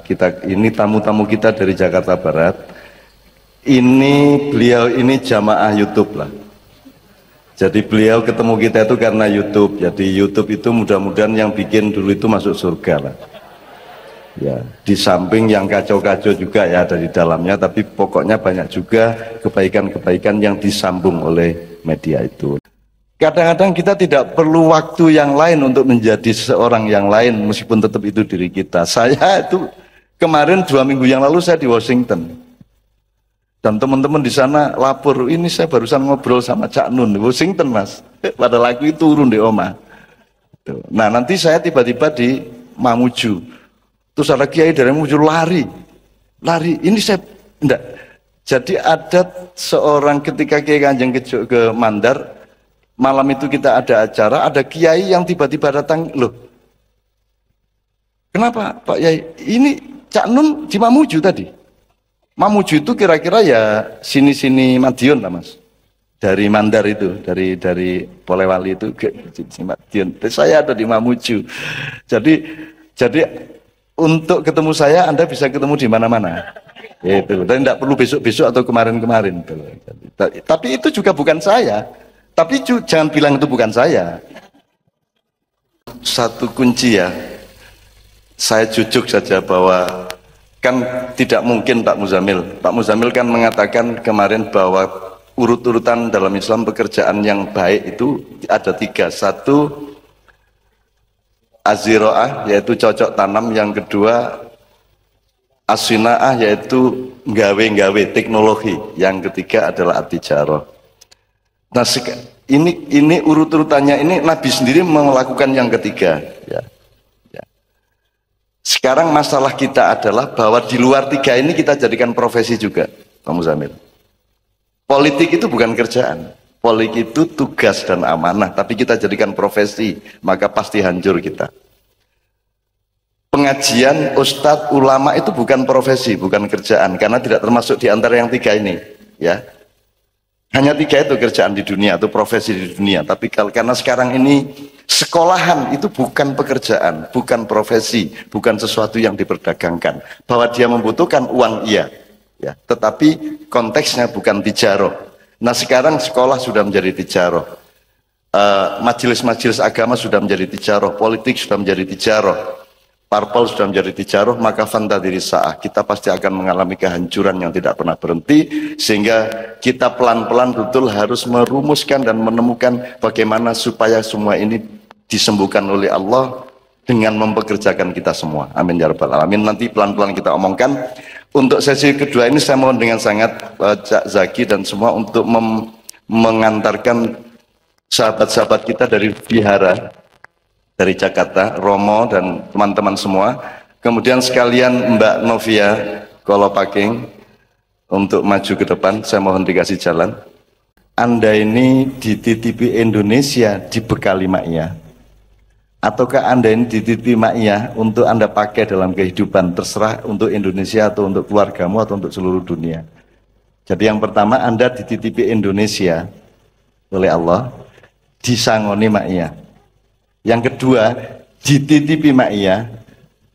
Kita ini tamu-tamu kita dari Jakarta Barat. Ini beliau ini jamaah YouTube lah. Jadi beliau ketemu kita itu karena YouTube. Jadi YouTube itu mudah-mudahan yang bikin dulu itu masuk surga lah. Ya, di samping yang kacau-kacau juga ya ada di dalamnya, tapi pokoknya banyak juga kebaikan-kebaikan yang disambung oleh media itu. Kadang-kadang kita tidak perlu waktu yang lain untuk menjadi seorang yang lain, meskipun tetap itu diri kita. Saya itu kemarin 2 minggu yang lalu saya di Washington, dan teman-teman di sana lapor, ini saya barusan ngobrol sama Cak Nun di Washington mas, pada lagu itu turun di Oma. Nah nanti saya tiba-tiba di Mamuju, terus ada kiai dari Mamuju lari, ini saya enggak. Jadi ada seorang ketika Kiai Kanjeng ke Mandar, malam itu kita ada acara, ada kiai yang tiba-tiba datang, loh kenapa Pak Yai? Ini Cak Nun di Mamuju tadi. Mamuju itu kira-kira ya sini-sini Madiun lah mas. Dari Mandar itu, dari Polewali itu ke Madiun. Saya ada di Mamuju. Jadi untuk ketemu saya Anda bisa ketemu di mana-mana. Itu. Dan tidak perlu besok-besok atau kemarin-kemarin. Tapi itu juga bukan saya. Tapi jangan bilang itu bukan saya. Satu kunci ya, saya jujuk saja bahwa kan tidak mungkin Pak Muzamil. Pak Muzamil kan mengatakan kemarin bahwa urut-urutan dalam Islam pekerjaan yang baik itu ada 3. 1 aziroah, yaitu cocok tanam. Yang kedua asinaah, yaitu nggawe-nggawe teknologi. Yang ketiga adalah atijaroh. Nah ini urut-urutannya ini Nabi sendiri melakukan yang ketiga ya. Sekarang masalah kita adalah bahwa di luar 3 ini kita jadikan profesi juga Pak Muzamil. Politik itu bukan kerjaan, politik itu tugas dan amanah, tapi kita jadikan profesi, maka pasti hancur kita. Pengajian, ustadz, ulama itu bukan profesi, bukan kerjaan, karena tidak termasuk di antara yang 3 ini ya. Hanya 3 itu kerjaan di dunia atau profesi di dunia. Tapi karena sekarang ini sekolahan itu bukan pekerjaan, bukan profesi, bukan sesuatu yang diperdagangkan. Bahwa dia membutuhkan uang iya, ya. Tetapi konteksnya bukan tijaroh. Nah sekarang sekolah sudah menjadi tijaroh, majelis-majelis agama sudah menjadi tijaroh, politik sudah menjadi tijaroh, parpol sudah menjadi tijaroh, maka fanta diri sa'ah, kita pasti akan mengalami kehancuran yang tidak pernah berhenti, sehingga kita pelan-pelan betul harus merumuskan dan menemukan bagaimana supaya semua ini disembuhkan oleh Allah dengan mempekerjakan kita semua. Amin ya rabbal alamin. Nanti pelan-pelan kita omongkan. Untuk sesi kedua ini saya mohon dengan sangat Cak Zaki dan semua untuk mengantarkan sahabat-sahabat kita dari Vihara, dari Jakarta, Romo dan teman-teman semua. Kemudian sekalian Mbak Novia Kolopaking untuk maju ke depan, saya mohon dikasih jalan. Anda ini dititipi Indonesia dibekali Ma'iyah, ataukah Anda ini dititipi Ma'iyah untuk Anda pakai dalam kehidupan, terserah untuk Indonesia atau untuk keluargamu atau untuk seluruh dunia. Jadi yang pertama, Anda dititipi Indonesia oleh Allah, disangoni Ma'iyah. Yang kedua, dititipi Ma'iyah,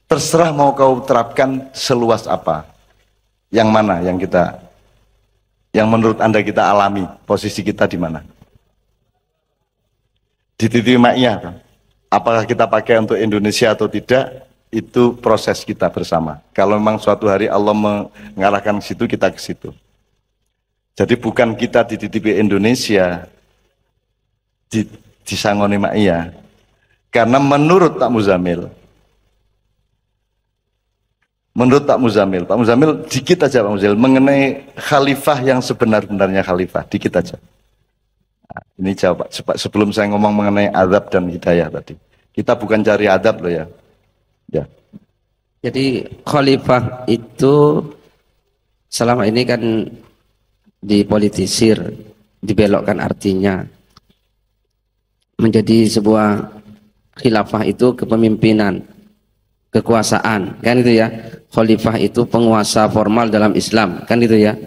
terserah mau kau terapkan seluas apa. Yang mana yang menurut Anda kita alami, posisi kita di mana? Dititipi Ma'iyah kan? Apakah kita pakai untuk Indonesia atau tidak, itu proses kita bersama. Kalau memang suatu hari Allah mengarahkan ke situ, kita ke situ. Jadi bukan kita dititipi Indonesia, disangoni Ma'iyah. Karena menurut Pak Muzamil, Pak Muzamil dikit aja Pak Muzamil mengenai khalifah yang sebenar-benarnya khalifah, dikit aja. Nah, ini jawab sebelum saya ngomong mengenai azab dan hidayah tadi. Kita bukan cari azab loh ya. Ya. Jadi khalifah itu selama ini kan dipolitisir, dibelokkan artinya. Menjadi sebuah khilafah itu kepemimpinan, kekuasaan, kan itu ya. Khalifah itu penguasa formal dalam Islam, kan itu ya.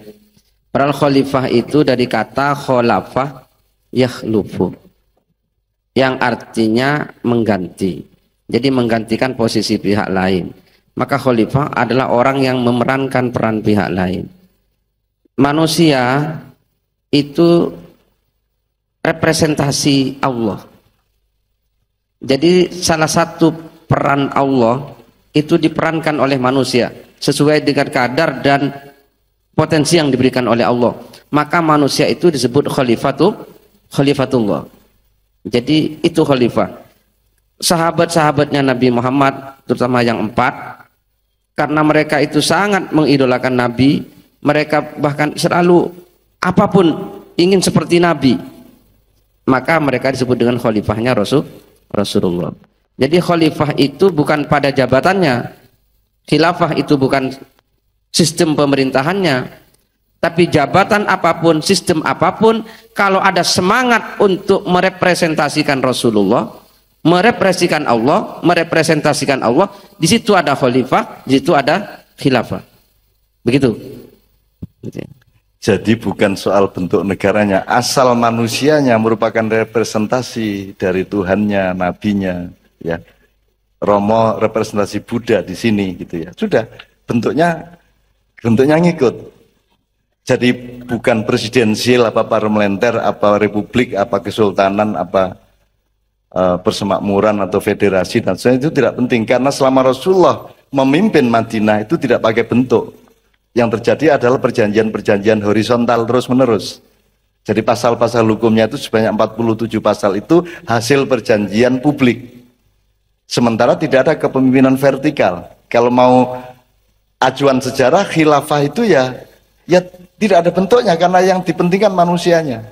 Padahal khalifah itu dari kata khalafah yakhlufu, yang artinya mengganti. Jadi menggantikan posisi pihak lain. maka khalifah adalah orang yang memerankan peran pihak lain. Manusia itu representasi Allah. Jadi salah satu peran Allah itu diperankan oleh manusia sesuai dengan kadar dan potensi yang diberikan oleh Allah. Maka manusia itu disebut khalifatullah. Jadi itu khalifah. Sahabat-sahabatnya Nabi Muhammad, terutama yang 4, karena mereka itu sangat mengidolakan Nabi, mereka bahkan selalu apapun ingin seperti Nabi, maka mereka disebut dengan khalifahnya Rasulullah. Jadi khalifah itu bukan pada jabatannya, khilafah itu bukan sistem pemerintahannya, tapi jabatan apapun, sistem apapun, kalau ada semangat untuk merepresentasikan Rasulullah, merepresentasikan Allah, di situ ada khalifah, di situ ada khilafah. Begitu. Jadi bukan soal bentuk negaranya, asal manusianya merupakan representasi dari Tuhannya, nabinya, ya. Romo representasi Buddha di sini gitu ya. Sudah, bentuknya ngikut. Jadi bukan presidensial, apa parlementer, apa republik, apa kesultanan, apa persemakmuran atau federasi, dan sebagainya, itu tidak penting, karena selama Rasulullah memimpin Madinah itu tidak pakai bentuk. Yang terjadi adalah perjanjian-perjanjian horizontal terus menerus. Jadi pasal-pasal hukumnya itu sebanyak 47 pasal itu hasil perjanjian publik. Sementara tidak ada kepemimpinan vertikal. Kalau mau acuan sejarah, khilafah itu ya tidak ada bentuknya, karena yang dipentingkan manusianya.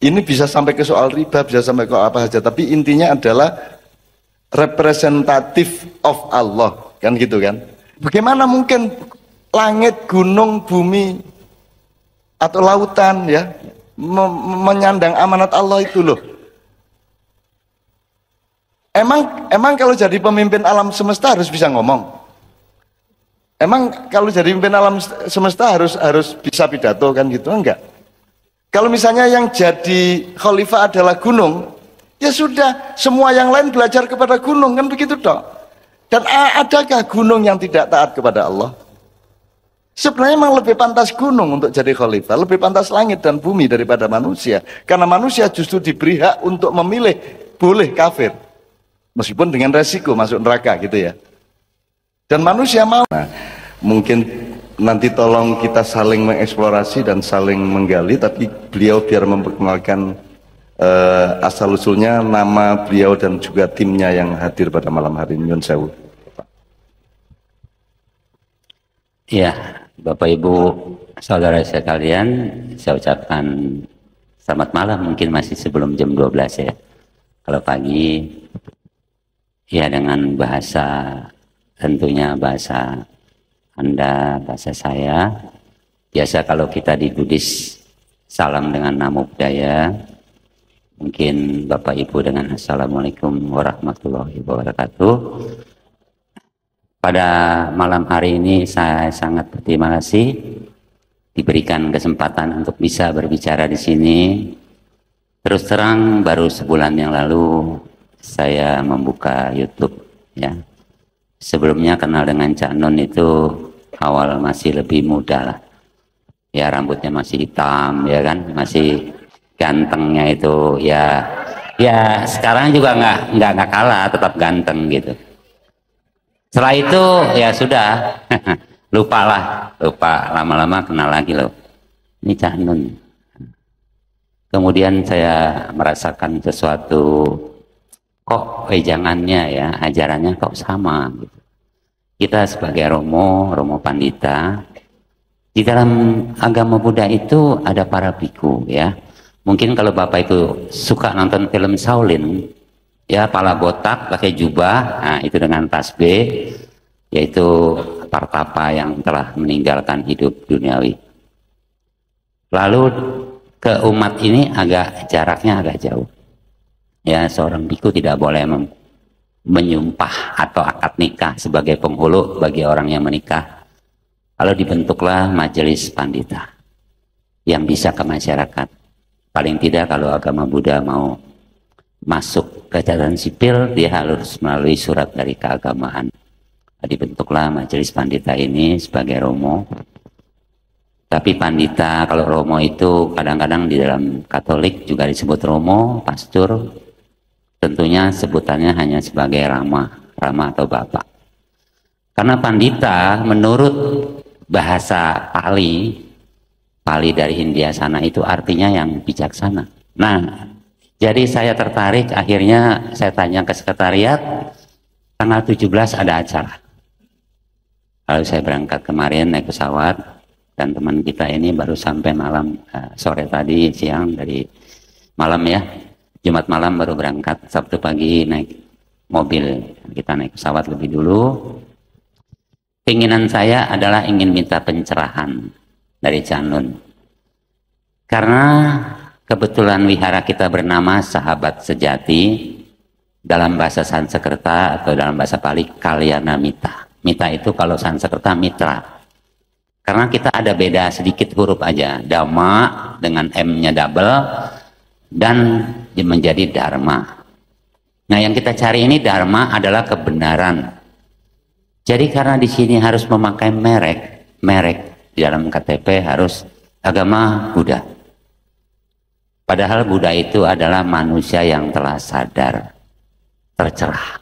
Ini bisa sampai ke soal riba, bisa sampai ke apa saja, tapi intinya adalah representative of Allah, kan gitu kan. Bagaimana mungkin langit, gunung, bumi atau lautan ya menyandang amanat Allah itu loh. Emang kalau jadi pemimpin alam semesta harus bisa ngomong? Emang kalau jadi pemimpin alam semesta harus bisa pidato kan gitu? Enggak. Kalau misalnya yang jadi khalifah adalah gunung, ya sudah, semua yang lain belajar kepada gunung, kan begitu toh. Dan adakah gunung yang tidak taat kepada Allah? Sebenarnya memang lebih pantas gunung untuk jadi khalifah, lebih pantas langit dan bumi daripada manusia. Karena manusia justru diberi hak untuk memilih boleh kafir, meskipun dengan resiko masuk neraka gitu ya. Dan manusia mau. Nah, mungkin nanti tolong kita saling mengeksplorasi dan saling menggali, tapi beliau biar memperkenalkan asal usulnya, nama beliau dan juga timnya yang hadir pada malam hari ini. Nyun sewu. Ya, Bapak Ibu saudara sekalian, saya ucapkan selamat malam, mungkin masih sebelum jam 12 ya. Kalau pagi ya dengan bahasa, tentunya bahasa Anda, bahasa saya. Biasa kalau kita di Buddhis salam dengan namo buddhaya, mungkin Bapak Ibu dengan Assalamualaikum warahmatullahi wabarakatuh. Pada malam hari ini saya sangat berterima kasih diberikan kesempatan untuk bisa berbicara di sini. Terus terang baru sebulan yang lalu saya membuka YouTube ya. Sebelumnya kenal dengan Cak Nun itu awal masih lebih muda lah. Ya rambutnya masih hitam ya kan, masih gantengnya itu ya sekarang juga nggak kalah, tetap ganteng gitu. Setelah itu ya sudah lupa lama-lama kenal lagi loh. Ini Cak Nun. Kemudian saya merasakan sesuatu, kok wejangannya ya, ajarannya kok sama gitu. Kita sebagai Romo Pandita, di dalam agama Buddha itu ada para biku ya. Mungkin kalau Bapak itu suka nonton film Shaolin ya, pala botak pakai jubah, nah itu dengan tasbih, yaitu Partapa yang telah meninggalkan hidup duniawi. Lalu ke umat ini jaraknya agak jauh ya, seorang biku tidak boleh menyumpah atau akad nikah sebagai penghulu bagi orang yang menikah. Lalu dibentuklah majelis pandita yang bisa ke masyarakat. Paling tidak kalau agama Buddha mau masuk ke catatan sipil, dia harus melalui surat dari keagamaan. dibentuklah majelis pandita ini sebagai romo. Tapi pandita, kalau romo itu kadang-kadang di dalam Katolik juga disebut romo, pastor. Tentunya sebutannya hanya sebagai rama atau bapak. Karena pandita menurut bahasa Pali dari India sana itu artinya yang bijaksana. Nah, jadi saya tertarik, akhirnya saya tanya ke sekretariat, tanggal 17 ada acara. Lalu saya berangkat kemarin naik pesawat, dan teman kita ini baru sampai malam, sore tadi, siang, dari malam ya, Jumat malam baru berangkat, Sabtu pagi naik mobil, kita naik pesawat lebih dulu. Keinginan saya adalah ingin minta pencerahan dari Canlun. Karena kebetulan wihara kita bernama Sahabat Sejati, dalam bahasa Sanskerta atau dalam bahasa Pali Kalyana Mita. Mita itu kalau Sanskerta mitra. Karena kita ada beda sedikit huruf aja. Dhamma dengan M-nya double dan menjadi Dharma. Nah, yang kita cari ini Dharma adalah kebenaran. Jadi karena di sini harus memakai merek di dalam KTP harus agama Buddha. Padahal Buddha itu adalah manusia yang telah sadar, tercerah,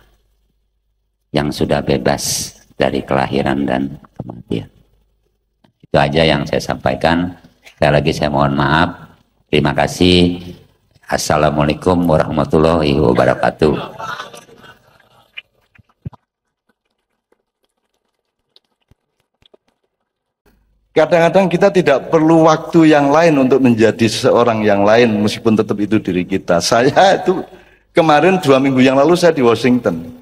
yang sudah bebas dari kelahiran dan kematian. Itu aja yang saya sampaikan. Sekali lagi saya mohon maaf. Terima kasih. Assalamualaikum warahmatullahi wabarakatuh. Kadang-kadang kita tidak perlu waktu yang lain untuk menjadi seorang yang lain, meskipun tetap itu diri kita. Saya itu kemarin 2 minggu yang lalu saya di Washington,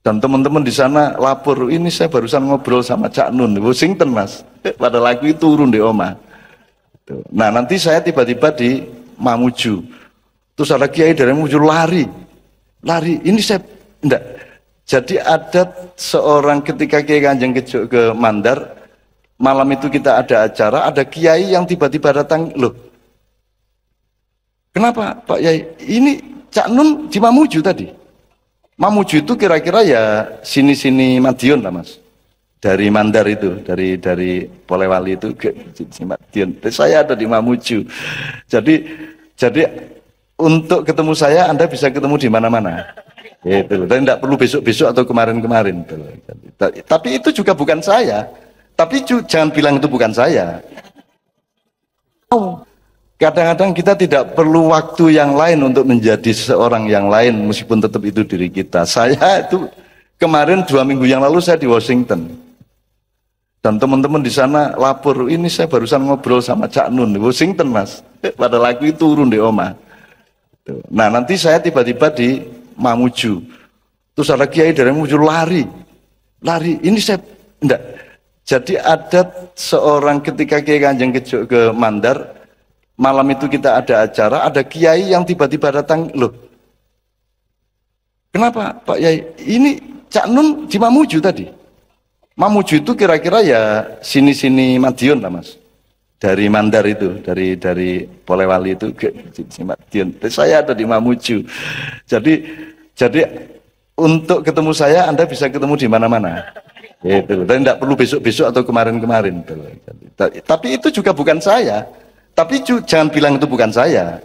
dan teman-teman di sana lapor, ini saya barusan ngobrol sama Cak Nun di Washington mas, pada lagu itu turun di Oma. Nah nanti saya tiba-tiba di Mamuju, terus ada kiai dari Mamuju lari, ini saya enggak. Jadi ada seorang ketika Kiai Kanjeng Kejuk ke Mandar, malam itu kita ada acara, ada kiai yang tiba-tiba datang, loh kenapa Pak Yai, ini Cak Nun di Mamuju tadi. Mamuju itu kira-kira ya sini-sini Madiun lah mas, dari Mandar itu, dari Polewali itu ke Madiun. Saya ada di Mamuju. Jadi untuk ketemu saya Anda bisa ketemu di mana-mana. Gitu. Dan tidak perlu besok-besok atau kemarin-kemarin. Tapi itu juga bukan saya. Tapi jangan bilang itu bukan saya. Kadang-kadang kita tidak perlu waktu yang lain untuk menjadi seorang yang lain, meskipun tetap itu diri kita. Saya itu kemarin 2 minggu yang lalu saya di Washington, dan teman-teman di sana lapor, ini saya barusan ngobrol sama Cak Nun di Washington mas, pada lagu itu turun di Oma. Nah nanti saya tiba-tiba di Mamuju, terus ada kiai dari Mamuju lari, ini saya enggak. Jadi ada seorang ketika Kiai Kanjeng Kejuk ke Mandar, malam itu kita ada acara, ada kiai yang tiba-tiba datang, loh kenapa Pak Yai, ini Cak Nun di Mamuju tadi. Mamuju itu kira-kira ya sini-sini Madiun lah mas, dari Mandar itu, dari Polewali itu ke Madiun. Saya ada di Mamuju. Jadi untuk ketemu saya Anda bisa ketemu di mana-mana. Gitu. Dan tidak perlu besok-besok atau kemarin-kemarin. Tapi itu juga bukan saya. Tapi jangan bilang itu bukan saya.